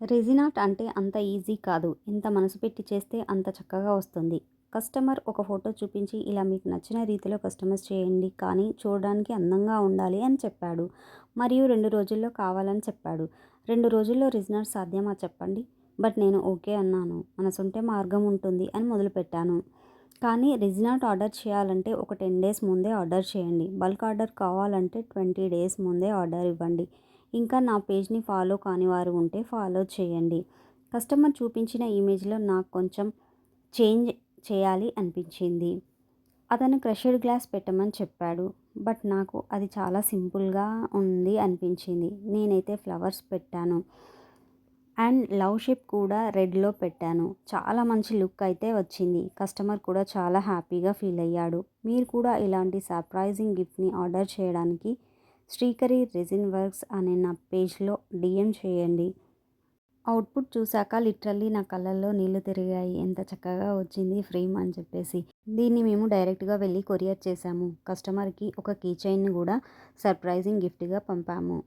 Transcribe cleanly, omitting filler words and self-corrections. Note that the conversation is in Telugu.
రెజిన్ ఆర్ట్ అంటే అంత ఈజీ కాదు. ఎంత మనసు పెట్టి చేస్తే అంత చక్కగా వస్తుంది. కస్టమర్ ఒక ఫోటో చూపించి ఇలా మీకు నచ్చిన రీతిలో కస్టమైజ్ చేయండి కానీ చూడడానికి అందంగా ఉండాలి అని చెప్పాడు. మరియు 2 రోజుల్లో కావాలని చెప్పాడు. 2 రోజుల్లో రెజిన్ ఆర్ట్ సాధ్యమా చెప్పండి? బట్ నేను ఓకే అన్నాను. మనసుంటే మార్గం ఉంటుంది అని మొదలుపెట్టాను. కానీ రెజిన్ ఆర్ట్ ఆర్డర్ చేయాలంటే ఒక 10 డేస్ ముందే ఆర్డర్ చేయండి. బల్క్ ఆర్డర్ కావాలంటే 20 డేస్ ముందే ఆర్డర్ ఇవ్వండి. ఇంకా నా పేజ్ని ఫాలో కాని వారు ఉంటే ఫాలో చేయండి. కస్టమర్ చూపించిన ఇమేజ్లో నాకు కొంచెం చేంజ్ చేయాలి అనిపించింది. అతను క్రషర్డ్ గ్లాస్ పెట్టమని చెప్పాడు. బట్ నాకు అది చాలా సింపుల్గా ఉంది అనిపించింది. నేనైతే ఫ్లవర్స్ పెట్టాను. అండ్ లవ్ షేప్ కూడా రెడ్లో పెట్టాను. చాలా మంచి లుక్ అయితే వచ్చింది. కస్టమర్ కూడా చాలా హ్యాపీగా ఫీల్ అయ్యాడు. మీరు కూడా ఇలాంటి సర్ప్రైజింగ్ గిఫ్ట్ని ఆర్డర్ చేయడానికి శ్రీకరి రెజిన్ వర్క్స్ అనే నా పేజ్లో డిఎం చేయండి. అవుట్పుట్ చూశాక లిటరల్లీ నా కళ్ళల్లో నీళ్లు తిరిగాయి. ఎంత చక్కగా వచ్చింది ఫ్రేమ్ అని చెప్పేసి. దీన్ని మేము డైరెక్ట్గా వెళ్ళి కొరియర్ చేశాము. కస్టమర్కి ఒక కీ చైన్ని కూడా సర్ప్రైజింగ్ గిఫ్ట్గా పంపాము.